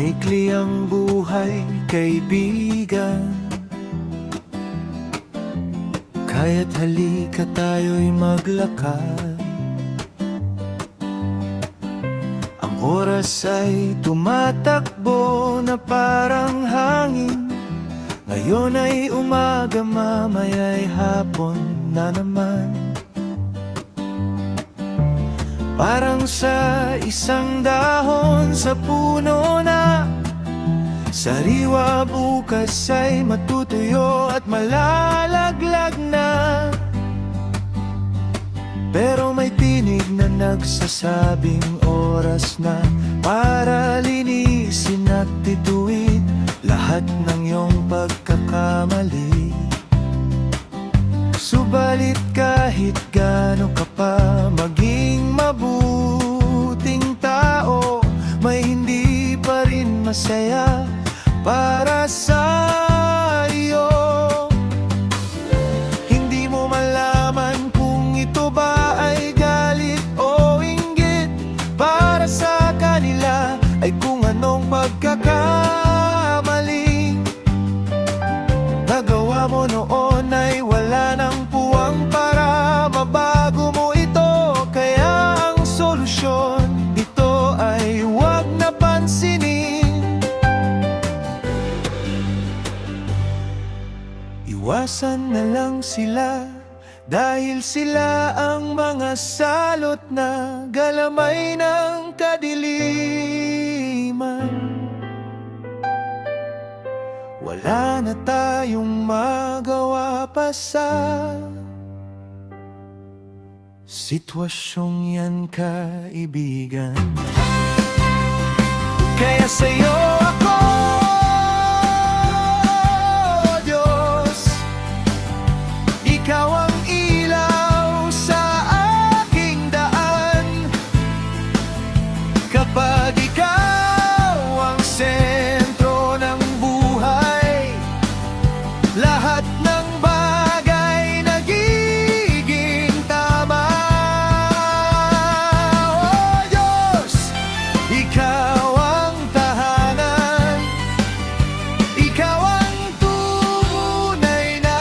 Maikli ang buhay, kaibigan, kaya't halika tayo'y maglakad. Ang oras ay tumatakbo na parang hangin. Ngayon ay umaga, mamaya'y hapon na naman. Parang sa isang dahon sa puno na sariwa, bukas ay matutuyo at malalaglag na. Pero may tinig na nagsasabing oras na para linisin at tituin lahat ng iyong pagkakamali. Subalit kahit gaano ka pa maging mabuting tao, may hindi pa rin masaya para sa iyo. Hindi mo malaman kung ito ba ay galit o inggit. Para sa kanila ay kung anong pagkakamali nagawa mo noon ay wala nang puwang para mabago mo ito. Kaya ang solusyon dito ay huwag na pansinin. Iwasan na lang sila dahil sila ang mga salot na galamay ng kadiliman. Wala na tayong magawa pa sa sitwasyong yan, kaibigan. Kaya sa'yo ako, Diyos, ikaw ang ilaw sa aking daan. Kapag ikaw ang sentro ng buhay, lahat ng bagay nagiging tama. Oh Diyos, ikaw ang tahanan, ikaw ang tunay na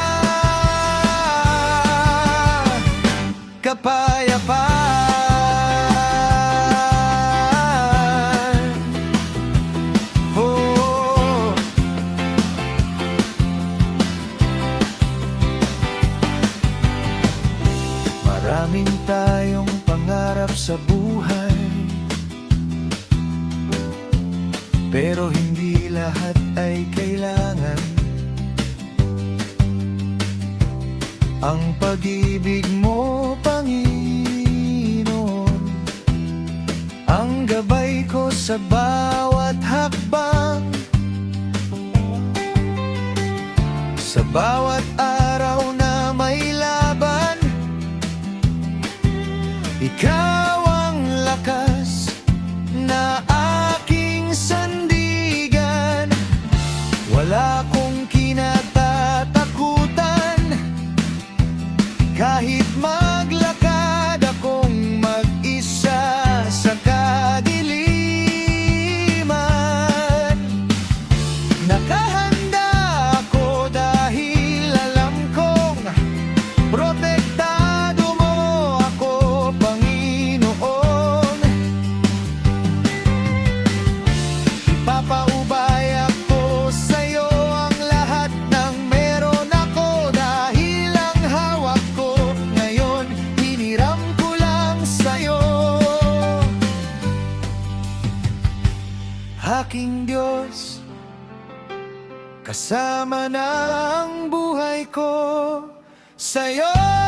kapayapaan. Oh, maraming tayong pangarap sa buhay, pero hindi lahat ay kailangan. Ang pag-ibig mo, Panginoon, ang gabay ko sa bawat hakbang. Sa bawat araw na may laban, ikaw ang lakas na aking sandigan. Wala akong kinatatakutan kahit maglakad akong mag-isa sa kadiliman. Nakahanda ako dahil alam kong protektado mo ako, Panginoon. Ipapaubay ako sa'yo ang lahat ng meron ako, dahil ang hawak ko ngayon hiniram ko lang sa'yo. Aking Diyos, kasama na ang buhay ko sa'yo.